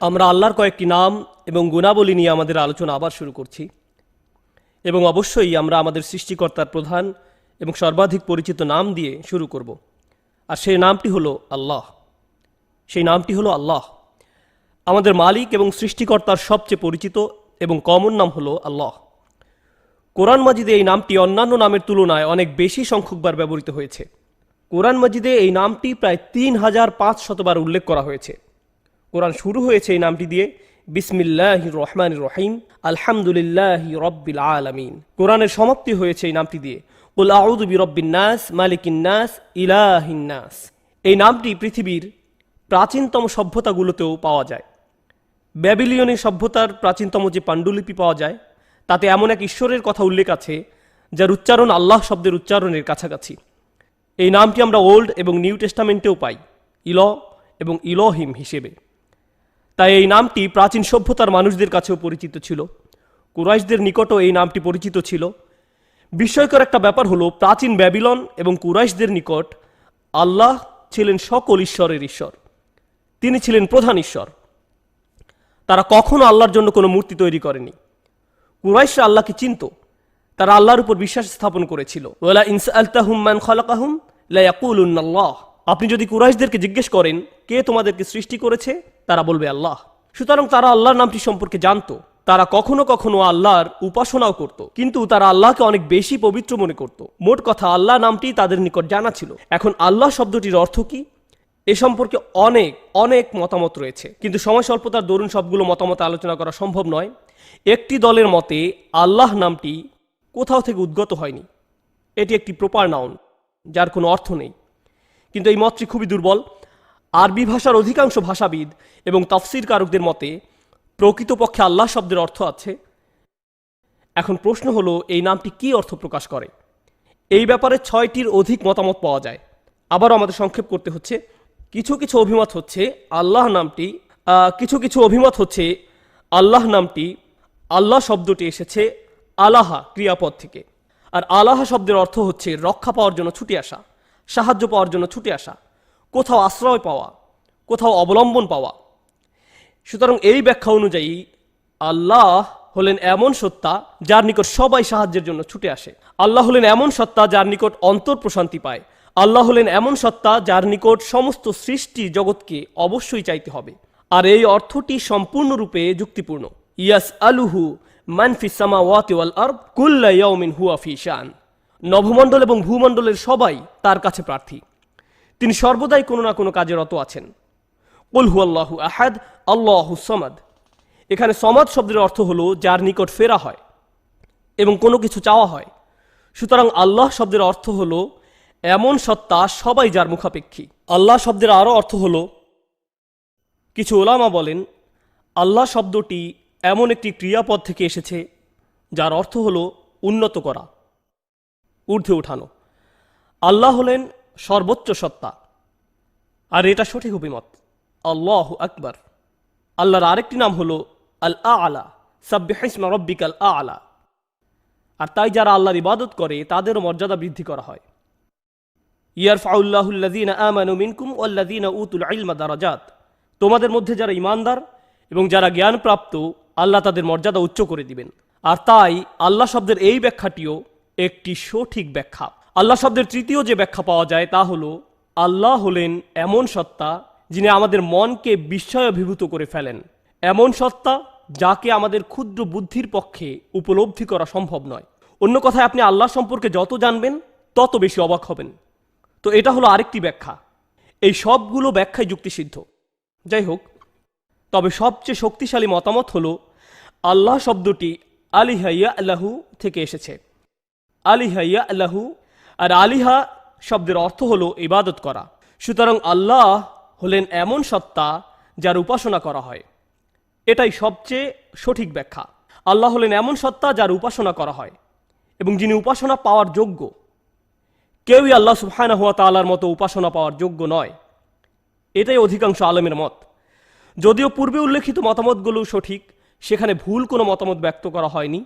আমরা আল্লাহর কয়েকটি নাম এবং গুণাবলী নিয়ে আমাদের আলোচনা আবার শুরু করছি এবং অবশ্যই আমরা আমাদের সৃষ্টিকর্তার প্রধান এবং সর্বাধিক পরিচিত নাম দিয়ে শুরু করব। আর সেই নামটি হলো আল্লাহ। সেই নামটি হলো আল্লাহ। আমাদের মালিক এবং সৃষ্টিকর্তার সবচেয়ে পরিচিত এবং কমন নাম হলো আল্লাহ। কোরআন মাজিদে এই নামটি অন্যান্য নামের তুলনায় অনেক বেশি সংখ্যকবার ব্যবহৃত হয়েছে। কোরআন মাজিদে এই নামটি প্রায় ৩৫০০ বার উল্লেখ করা হয়েছে। কোরআন শুরু হয়েছে এই নামটি দিয়ে, বিসমিল্লাহির রহমানির রহিম, আলহামদুলিল্লাহি রব্বিল আলামিন। কোরআনের সমাপ্তি হয়েছে এই নামটি দিয়ে, কুল আউযু বিরব্বিন নাস, মালিকিন নাস, ইলাহিন নাস। এই নামটি পৃথিবীর প্রাচীনতম সভ্যতাগুলোতেও পাওয়া যায়। ব্যাবিলিয়নি সভ্যতার প্রাচীনতম যে পাণ্ডুলিপি পাওয়া যায় তাতে এমন এক ঈশ্বরের কথা উল্লেখ আছে যার উচ্চারণ আল্লাহ শব্দের উচ্চারণের কাছাকাছি। এই নামটি আমরা ওল্ড এবং নিউ টেস্টামেন্টেও পাই, ইল এবং ইলহিম হিসেবে। তাই এই নামটি প্রাচীন সভ্যতার মানুষদের কাছেও পরিচিত ছিল। কুরাইশদের নিকটও এই নামটি পরিচিত ছিল। বিস্ময়কর একটা ব্যাপার হলো, প্রাচীন ব্যাবিলন এবং কুরাইশদের নিকট আল্লাহ ছিলেন সকল ঈশ্বরের ঈশ্বর। তিনি ছিলেন প্রধান ঈশ্বর। তারা কখনো আল্লাহর জন্য কোনো মূর্তি তৈরি করেনি। কুরাইশরা আল্লাহকে চিনত, তারা আল্লাহর উপর বিশ্বাস স্থাপন করেছিল। ওয়ালা ইন সাআলতাহুম মান খালাকাহুম লা ইয়াকুলুন্নাল্লাহ। আপনি যদি কুরাইশদেরকে জিজ্ঞেস করেন কে তোমাদেরকে সৃষ্টি করেছে, তারা বলবে আল্লাহ। সুতরাং তারা আল্লাহর নামটি সম্পর্কে জানতো। তারা কখনো কখনো আল্লাহর উপাসনাও করত, কিন্তু তারা আল্লাহকে অনেক বেশি পবিত্র মনে করত। মোট কথা, আল্লাহ নামটি তাদের নিকট জানা ছিল। এখন আল্লাহ শব্দটির অর্থ কি এ সম্পর্কে অনেক অনেক মতামত রয়েছে, কিন্তু সময় স্বল্পতার দরুন সবগুলো মতামত আলোচনা করা সম্ভব নয়। একটি দলের মতে আল্লাহ নামটি কোথাও থেকে উদ্গত হয়নি, এটি একটি প্রপার নাউন যার কোনো অর্থ নেই। কিন্তু এই মতটি খুবই দুর্বল। আরবি ভাষার অধিকাংশ ভাষাবিদ এবং তাফসীর কারকদের মতে প্রকৃতপক্ষে আল্লাহ শব্দের অর্থ আছে। এখন প্রশ্ন হলো, এই নামটি কি অর্থ প্রকাশ করে? এই ব্যাপারে ৬টির অধিক মতামত পাওয়া যায়। আবারও আমাদের সংক্ষেপ করতে হচ্ছে। কিছু কিছু অভিমত হচ্ছে আল্লাহ নামটি আল্লাহ শব্দটি এসেছে আলাহা ক্রিয়াপদ থেকে। আর আলাহা শব্দের অর্থ হচ্ছে রক্ষা পাওয়ার জন্য ছুটে আসা, সাহায্য পাওয়ার জন্য ছুটে আসা, কোথাও আশ্রয় পাওয়া, কোথাও অবলম্বন পাওয়া। সুতরাং এই ব্যাখ্যা অনুযায়ী আল্লাহ হলেন এমন সত্তা যার নিকট সবাই সাহায্যের জন্য ছুটে আসে। আল্লাহ হলেন এমন সত্তা যার নিকট অন্তর প্রশান্তি পায়। আল্লাহ হলেন এমন সত্তা যার নিকট সমস্ত সৃষ্টি জগৎকে অবশ্যই চাইতে হবে। আর এই অর্থটি সম্পূর্ণরূপে যুক্তিপূর্ণ। ইয়াস আলুহু মান ফিস সামাওয়াতি ওয়াল আরদ কুল্লা ইয়াউমিন হুয়া ফি শান। নভমণ্ডল এবং ভূমণ্ডলের সবাই তার কাছে প্রার্থী। তিনি সর্বদাই কোনো না কোনো কাজে রত আছেন। কুল হুয়াল্লাহু আহাদ আল্লাহুস সামাদ। এখানে সমাদ শব্দের অর্থ হলো যার নিকট ফেরা হয় এবং কোনো কিছু চাওয়া হয়। সুতরাং আল্লাহ শব্দের অর্থ হলো এমন সত্তা সবাই যার মুখাপেক্ষী। আল্লাহ শব্দের আরও অর্থ হলো, কিছু ওলামা বলেন আল্লাহ শব্দটি এমন একটি ক্রিয়াপদ থেকে এসেছে যার অর্থ হলো উন্নত করা, ঊর্ধ্বে ওঠানো। আল্লাহ হলেন সর্বোচ্চ সত্তা, আর এটা সঠিক অভিমত। আল্লাহু আকবার। আল্লাহর আরেকটি নাম হলো আল আ'লা, সাব্বিহ ইসমা রাব্বিকাল আ'লা। আর তাই যারা আল্লাহর ইবাদত করে তাদেরও মর্যাদা বৃদ্ধি করা হয়। ইয়ারফাউল্লাহু আল্লাযীনা আমানু মিনকুম ওয়াল্লাযীনা উতুল ইলমা দারাজাত। তোমাদের মধ্যে যারা ঈমানদার এবং যারা জ্ঞানপ্রাপ্ত, আল্লাহ তাদের মর্যাদা উচ্চ করে দিবেন। আর তাই আল্লাহ শব্দের এই ব্যাখ্যাটিও একটি সঠিক ব্যাখ্যা। আল্লাহ শব্দের তৃতীয় যে ব্যাখ্যা পাওয়া যায় তা হলো, আল্লাহ হলেন এমন সত্তা যিনি আমাদের মনকে বিস্ময়াভিভূত করে ফেলেন, এমন সত্তা যাকে আমাদের ক্ষুদ্র বুদ্ধির পক্ষে উপলব্ধি করা সম্ভব নয়। অন্য কথায়, আপনি আল্লাহ সম্পর্কে যত জানবেন তত বেশি অবাক হবেন। তো এটা হলো আরেকটি ব্যাখ্যা। এই সবগুলো ব্যাখ্যাই যুক্তিসিদ্ধ। যাই হোক, তবে সবচেয়ে শক্তিশালী মতামত হলো আল্লাহ শব্দটি আলিহা ইয়ালাহু থেকে এসেছে। আলিহা ইয়ালাহু, আর আলিহা শব্দের অর্থ হলো ইবাদত করা। সুতরাং আল্লাহ হলেন এমন সত্তা যার উপাসনা করা হয়। এটাই সবচেয়ে সঠিক ব্যাখ্যা। আল্লাহ হলেন এমন সত্তা যার উপাসনা করা হয় এবং যিনি উপাসনা পাওয়ার যোগ্য। কেউই আল্লাহ সুবহানাহু ওয়া তাআলার মতো উপাসনা পাওয়ার যোগ্য নয়। এটাই অধিকাংশ আলেমের মত। যদিও পূর্বে উল্লেখিত মতামতগুলো সঠিক, সেখানে ভুল কোনো মতামত ব্যক্ত করা হয়নি।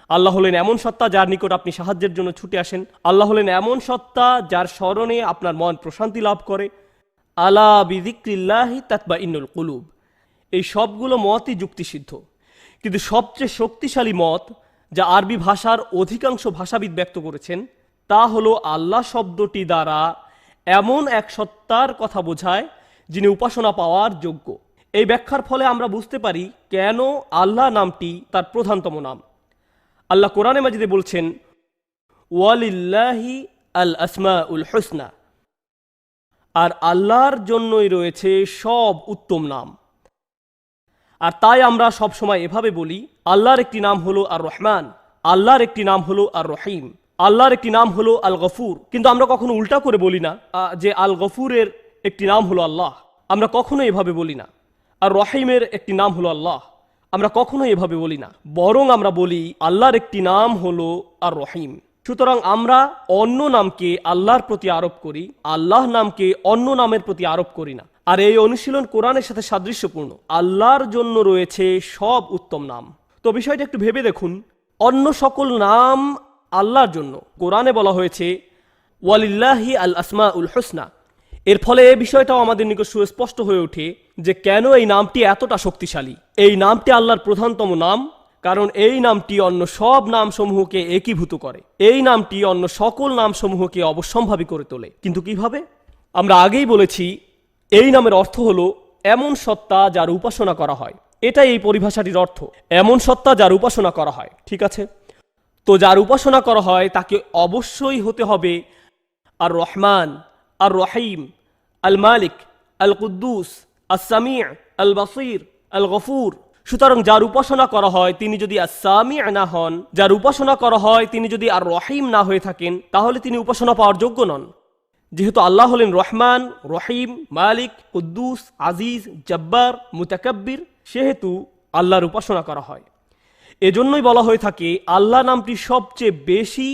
আল্লাহ হলেন এমন সত্তা যার নিকট আপনি সাহায্যের জন্য ছুটে আসেন। আল্লাহ হলেন এমন সত্তা যার স্মরণে আপনার মন প্রশান্তি লাভ করে। আলা বিযিক্রিল্লাহি তাতমাইন্নুল কুলুব। এই সবগুলো মতই যুক্তিসিদ্ধ, কিন্তু সবচেয়ে শক্তিশালী মত যা আরবি ভাষার অধিকাংশ ভাষাবিদ ব্যক্ত করেছেন তা হলো আল্লাহ শব্দটি দ্বারা এমন এক সত্তার কথা বোঝায় যিনি উপাসনা পাওয়ার যোগ্য। এই ব্যাখ্যার ফলে আমরা বুঝতে পারি কেন আল্লাহ নামটি তার প্রধানতম নাম। আল্লাহ কোরআনে মাজিদে বলছেন, ওয়ালিল্লাহি আল আসমাউল হুসনা, আর আল্লাহর জন্যই রয়েছে সব উত্তম নাম। আর তাই আমরা সব সময় এভাবে বলি, আল্লাহর একটি নাম হলো আর রহমান, আল্লাহর একটি নাম হলো আর রহিম, আল্লাহর একটি নাম হলো আল গফুর। কিন্তু আমরা কখনো উল্টা করে বলি না যে আল গফুরের একটি নাম হলো আল্লাহ, আমরা কখনো এভাবে বলি না। আর রহিমের একটি নাম হলো আল্লাহ, আমরা কখনো এভাবে বলি না। বরং আমরা বলি আল্লাহর একটি নাম হলো আর রহিম। সুতরাং আমরা অন্য নামকে আল্লাহর প্রতি আরোপ করি, আল্লাহ নামকে অন্য নামের প্রতি আরোপ করি না। আর এই অনুশীলন কোরআনের সাথে সাদৃশ্যপূর্ণ। আল্লাহর জন্য রয়েছে সব উত্তম নাম। তো বিষয়টা একটু ভেবে দেখুন, অন্য সকল নাম আল্লাহর জন্য। কোরআনে বলা হয়েছে ওয়ালিল্লাহি আল আসমাউল হুসনা। এর ফলে এই বিষয়টাও আমাদের নিকট সুস্পষ্ট হয়ে ওঠে যে কেন এই নামটি এতটা শক্তিশালী। এই নামটি আল্লাহর প্রধানতম নাম, কারণ এই নামটি অন্য সব নামসমূহকে একীভূত করে। এই নামটি অন্য সকল নামসমূহকে অবশ্যম্ভাবী করে তোলে। কিন্তু কিভাবে? আমরা আগেই বলেছি, এই নামের অর্থ হলো এমন সত্তা যার উপাসনা করা হয়। এটাই এই পরিভাষাটির অর্থ, এমন সত্তা যার উপাসনা করা হয়। ঠিক আছে, তো যার উপাসনা করা হয় তাকে অবশ্যই হতে হবে আর রহমান, আর রহিম, আল মালিক, আল কুদ্দুস, আস-সামি', আল বাসির, আল গফুর। সুতরাং যার উপাসনা করা হয় তিনি যদি আস-সামি' না হন, যার উপাসনা করা হয় তিনি যদি আর রহিম না হয়ে থাকেন, তাহলে তিনি উপাসনা পাওয়ার যোগ্য নন। যেহেতু আল্লাহ হলেন রহমান, রহিম, মালিক, কুদ্দুস, আজিজ, জব্বার, মুতাকাব্বির, সেহেতু আল্লাহর উপাসনা করা হয়। এজন্যই বলা হয়ে থাকে আল্লাহ নামটি সবচেয়ে বেশি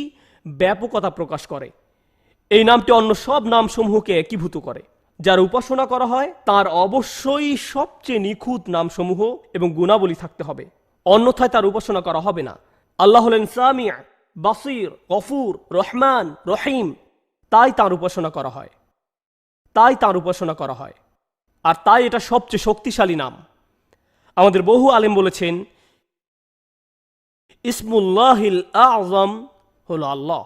ব্যাপকতা প্রকাশ করে। এই নামটি অন্য সব নামসমূহকে একীভূত করে। যার উপাসনা করা হয় তার অবশ্যই সবচেয়ে নিখুঁত নামসমূহ এবং গুণাবলী থাকতে হবে, অন্যথায় তার উপাসনা করা হবে না। আল্লাহ হলেন সামি', বাসির, গফুর, রহমান, রহিম, তাই তার উপাসনা করা হয়, তাই তার উপাসনা করা হয়। আর তাই এটা সবচেয়ে শক্তিশালী নাম। আমাদের বহু আলেম বলেছেন ইসমুল্লাহিল আযম হলো আল্লাহ।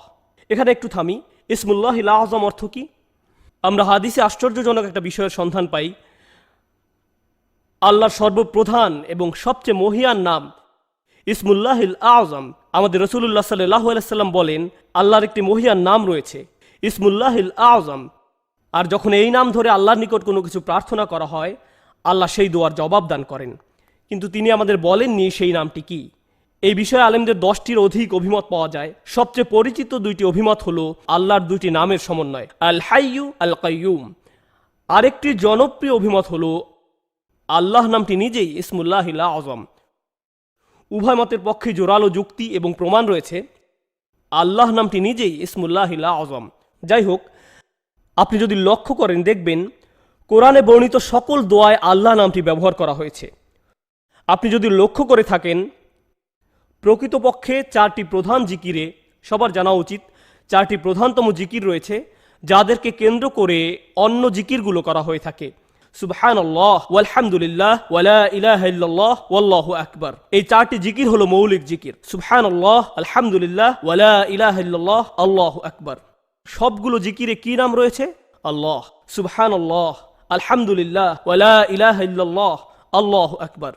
এখানে একটু থামি, ইসমুল্লাহিল আযম অর্থ কি? আমরা হাদিসে আশ্চর্যজনক একটা বিষয়ের সন্ধান পাই। আল্লাহর সর্বপ্রধান এবং সবচেয়ে মহিয়ান নাম ইসমুল্লাহিল আযম। আমাদের রাসূলুল্লাহ সাল্লাল্লাহু আলাইহি সাল্লাম বলেন আল্লাহর একটি মহিয়ান নাম রয়েছে ইসমুল্লাহিল আযম। আর যখন এই নাম ধরে আল্লাহর নিকট কোনো কিছু প্রার্থনা করা হয়, আল্লাহ সেই দোয়ার জবাব দান করেন। কিন্তু তিনি আমাদের বলেননি সেই নামটি কি। এই বিষয়ে আলেমদের 10টির অধিক অভিমত পাওয়া যায়। সবচেয়ে পরিচিত 2টি অভিমত হলো আল্লাহর 2টি নামের সমন্বয়, আল হাইয়ু, আল কাইয়ুম। আরেকটি জনপ্রিয় অভিমত হলো আল্লাহ নামটি নিজেই ইসমুল্লাহিল আযম। উভয় মতের পক্ষে জোরালো যুক্তি এবং প্রমাণ রয়েছে। আল্লাহ নামটি নিজেই ইসমুল্লাহিল আযম। যাই হোক, আপনি যদি লক্ষ্য করেন দেখবেন কোরআনে বর্ণিত সকল দোয়ায় আল্লাহ নামটি ব্যবহার করা হয়েছে। আপনি যদি লক্ষ্য করে থাকেন, প্রকৃতপক্ষে 4টি প্রধান জিকিরে সবার জানা উচিত 4টি প্রধানতম জিকির রয়েছে, যাদেরকে কেন্দ্র করে অন্য জিকিরগুলো করা হয়ে থাকে। সুবহানাল্লাহ, ওয়ালহামদুলিল্লাহ, ওয়ালা ইলাহা ইল্লাল্লাহ, ওয়াল্লাহু আকবার। এই 4টি জিকির হলো মৌলিক জিকির, সুবহানাল্লাহ, আলহামদুলিল্লাহ, ওয়ালা ইলাহা ইল্লাল্লাহ, আল্লাহু আকবার। সবগুলো জিকিরে কি নাম রয়েছে? আল্লাহ। সুবহানাল্লাহ, আলহামদুলিল্লাহ, ওয়ালা ইলাহা ইল্লাল্লাহ, আল্লাহু আকবার।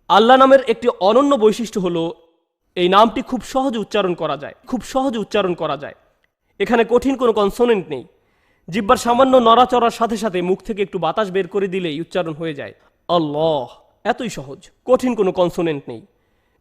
আল্লাহ নামের একটি অনন্য বৈশিষ্ট্য হলো এই নামটি খুব সহজে উচ্চারণ করা যায়, খুব সহজে উচ্চারণ করা যায়। এখানে কঠিন কোনো কনসোনেন্ট নেই। জিহ্বার সামান্য নড়াচড়ার সাথে সাথে মুখ থেকে একটু বাতাস বের করে দিলেই উচ্চারণ হয়ে যায়। আল্লাহ, এতই সহজ, কঠিন কোনো কনসোনেন্ট নেই।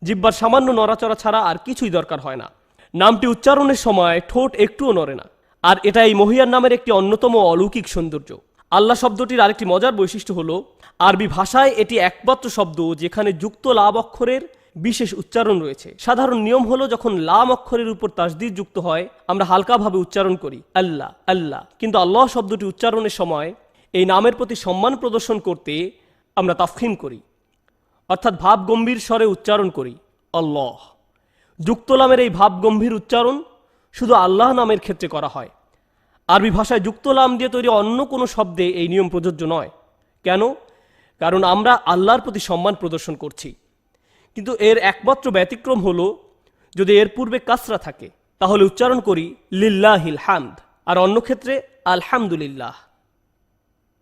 জিহ্বার সামান্য নড়াচড়া ছাড়া আর কিছুই দরকার হয় না। নামটি উচ্চারণের সময় ঠোঁট একটুও নড়ে না। আর এটা এই মহিয়ান নামের একটি অন্যতম অলৌকিক সৌন্দর্য। আল্লাহ শব্দটির আরেকটি মজার বৈশিষ্ট্য হলো আরবি ভাষায় এটি একমাত্র শব্দ যেখানে যুক্ত লাম অক্ষরের বিশেষ উচ্চারণ রয়েছে। সাধারণ নিয়ম হলো যখন লাম অক্ষরের উপর তাসদীদ যুক্ত হয় আমরা হালকাভাবে উচ্চারণ করি আল্লাহ আল্লাহ, কিন্তু আল্লাহ শব্দটি উচ্চারণের সময় এই নামের প্রতি সম্মান প্রদর্শন করতে আমরা তাফখিম করি, অর্থাৎ ভাব গম্ভীর স্বরে উচ্চারণ করি আল্লাহ। যুক্ত লামের এই ভাব গম্ভীর উচ্চারণ শুধু আল্লাহ নামের ক্ষেত্রে করা হয়। আরবি ভাষায় যুক্ত লাম দিয়ে তৈরি অন্য কোনো শব্দে এই নিয়ম প্রযোজ্য নয়। কেন? কারণ আমরা আল্লাহর প্রতি সম্মান প্রদর্শন করছি। কিন্তু এর একমাত্র ব্যতিক্রম হলো যদি এর পূর্বে কাসরা থাকে তাহলে উচ্চারণ করি লিল্লাহিল হামদ, আর অন্য ক্ষেত্রে আলহামদুলিল্লাহ।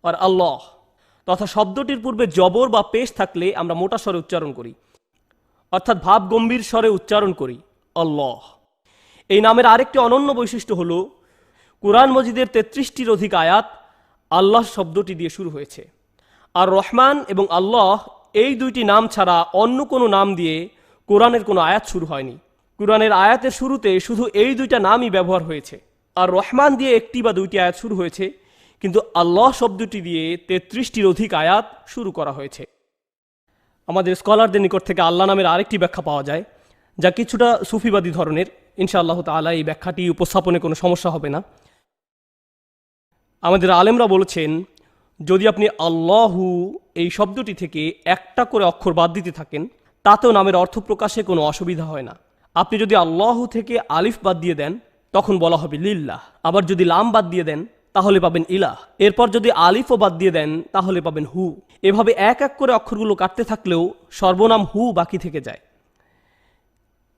আর আল্লাহ তথা শব্দটির পূর্বে জবর বা পেশ থাকলে আমরা মোটা স্বরে উচ্চারণ করি, অর্থাৎ ভাব গম্ভীর স্বরে উচ্চারণ করি আল্লাহ। এই নামের আরেকটি অনন্য বৈশিষ্ট্য হল কুরআন মজিদের 33টির অধিক আয়াত আল্লাহ শব্দটি দিয়ে শুরু হয়েছে। আর রহমান এবং আল্লাহ এই দুইটি নাম ছাড়া অন্য কোনো নাম দিয়ে কোরআনের কোনো আয়াত শুরু হয়নি। কোরআনের আয়াতের শুরুতে শুধু এই দুইটা নামই ব্যবহার হয়েছে। আর রহমান দিয়ে একটি বা দুইটি আয়াত শুরু হয়েছে, কিন্তু আল্লাহ শব্দটি দিয়ে 33টির অধিক আয়াত শুরু করা হয়েছে। আমাদের স্কলারদের নিকট থেকে আল্লাহ নামের আরেকটি ব্যাখ্যা পাওয়া যায়, যা কিছুটা সুফিবাদী ধরনের। ইনশাআল্লাহ তাআলা এই ব্যাখ্যাটি উপস্থাপনে কোনো সমস্যা হবে না। আমাদের আলেমরা বলেছেন, যদি আপনি আল্লাহু এই শব্দটি থেকে একটা করে অক্ষর বাদ দিতে থাকেন তাতেও নামের অর্থ প্রকাশে কোনো অসুবিধা হয় না। আপনি যদি আল্লাহু থেকে আলিফ বাদ দিয়ে দেন তখন বলা হবে লিল্লাহ। আবার যদি লাম বাদ দিয়ে দেন তাহলে পাবেন ইলাহ। এরপর যদি আলিফও বাদ দিয়ে দেন তাহলে পাবেন হু। এভাবে এক এক করে অক্ষরগুলো কাটতে থাকলেও সর্বনাম হু বাকি থেকে যায়।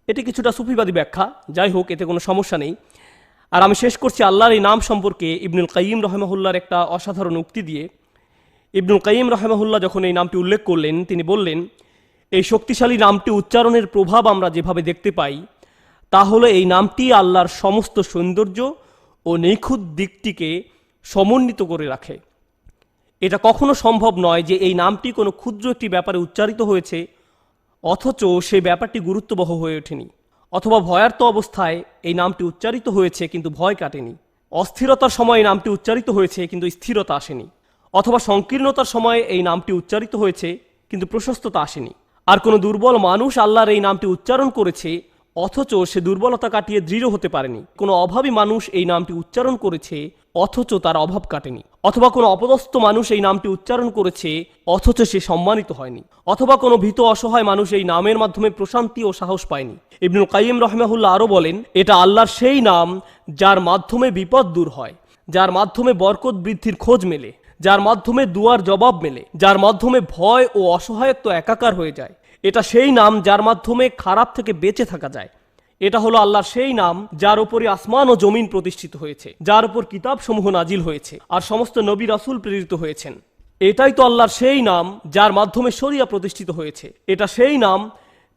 এটি কিছুটা সুফিবাদী ব্যাখ্যা, যাই হোক, এতে কোনো সমস্যা নেই। আর আমি শেষ করছি আল্লাহর এই নাম সম্পর্কে ইবনুল কাইয়িম রাহিমাহুল্লাহর একটা অসাধারণ উক্তি দিয়ে। ইবনুল কাইয়িম রাহিমাহুল্লাহ যখন এই নামটি উল্লেখ করলেন, তিনি বললেন, এই শক্তিশালী নামটি উচ্চারণের প্রভাব আমরা যেভাবে দেখতে পাই তা হলো এই নামটি আল্লাহর সমস্ত সৌন্দর্য ও নিখুঁত দিকটিকে সমন্বিত করে রাখে। এটা কখনো সম্ভব নয় যে এই নামটি কোনো ক্ষুদ্র একটি ব্যাপারে উচ্চারিত হয়েছে অথচ সেই ব্যাপারটি গুরুত্ববহ হয়ে ওঠেনি, অথবা ভয়ার্ত অবস্থায় এই নামটি উচ্চারিত হয়েছে কিন্তু ভয় কাটেনি, অস্থিরতার সময় এই নামটি উচ্চারিত হয়েছে কিন্তু স্থিরতা আসেনি, অথবা সংকীর্ণতার সময় এই নামটি উচ্চারিত হয়েছে কিন্তু প্রশস্ততা আসেনি। আর কোনো দুর্বল মানুষ আল্লাহর এই নামটি উচ্চারণ করেছে অথচ সে দুর্বলতা কাটিয়ে দৃঢ় হতে পারেনি। কোনো অভাবী মানুষ এই নামটি উচ্চারণ করেছে অথচ তার অভাব কাটেনি। অথবা কোনো অপদস্থ মানুষ এই নামটি উচ্চারণ করেছে অথচ সে সম্মানিত হয়নি। অথবা কোনো ভীত অসহায় মানুষ এই নামের মাধ্যমে প্রশান্তি ও সাহস পায়নি। ইবনুল কাইয়িম রাহিমাহুল্লাহ আরও বলেন, এটা আল্লাহর সেই নাম যার মাধ্যমে বিপদ দূর হয়, যার মাধ্যমে বরকত বৃদ্ধির খোঁজ মেলে, যার মাধ্যমে দুয়ার জবাব মেলে, যার মাধ্যমে ভয় ও অসহায়ত্ব একাকার হয়ে যায়। এটা সেই নাম যার মাধ্যমে খারাপ থেকে বেঁচে থাকা যায়। এটা হলো আল্লাহর সেই নাম যার উপরে আসমান ও জমিন প্রতিষ্ঠিত হয়েছে, যার উপর কিতাব সমূহ নাজিল হয়েছে আর সমস্ত নবী রাসূল প্রেরিত হয়েছেন। এটাই তো আল্লাহর সেই নাম যার মাধ্যমে শরিয়া প্রতিষ্ঠিত হয়েছে। এটা সেই নাম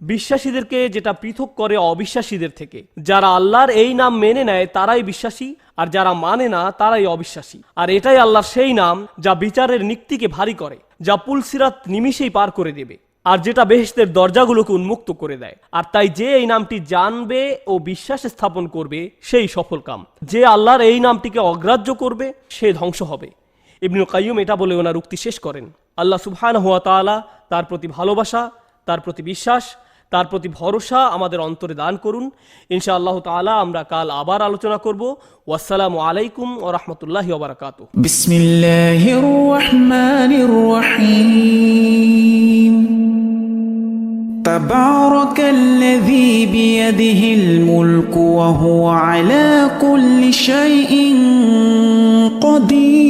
বিশ্বাসীদেরকে যেটা পৃথক করে অবিশ্বাসীদের থেকে। যারা আল্লাহর এই নাম মেনে নেয় তারাই বিশ্বাসী, আর যারা মানে না তারাই অবিশ্বাসী। আর এটাই আল্লাহর সেই নাম যা বিচারের নিক্তিকে ভারী করে, যা পুলসিরাত নিমিষেই পার করে দেবে, আর যেটা বেহেশতের দরজাগুলোকে উন্মুক্ত করে দেয়। আর তাই যে এই নামটি জানবে ও বিশ্বাস স্থাপন করবে সেই সফল কাম। যে আল্লাহর এই নামটিকে অগ্রাহ্য করবে সে ধ্বংস হবে। ইবনুল কাইয়িম এটা বলে ওনার উক্তি শেষ করেন। আল্লাহ সুবহানাহু ওয়া তাআলা তার প্রতি ভালোবাসা, তার প্রতি বিশ্বাস, তার প্রতি ভরসা আমাদের অন্তরে দান করুন। ইনশাআল্লাহ তাআলা আমরা কাল আবার আলোচনা করব। ওয়াসসালামু আলাইকুম ওয়া রাহমাতুল্লাহি ওয়া বারাকাতুহু। বিসমিল্লাহির রহমানির রহিম। তাবারাকাল্লাযী বিয়াদিহিল মুলকু ওয়া হুয়া আলা কুল্লি শাইইন কাদির।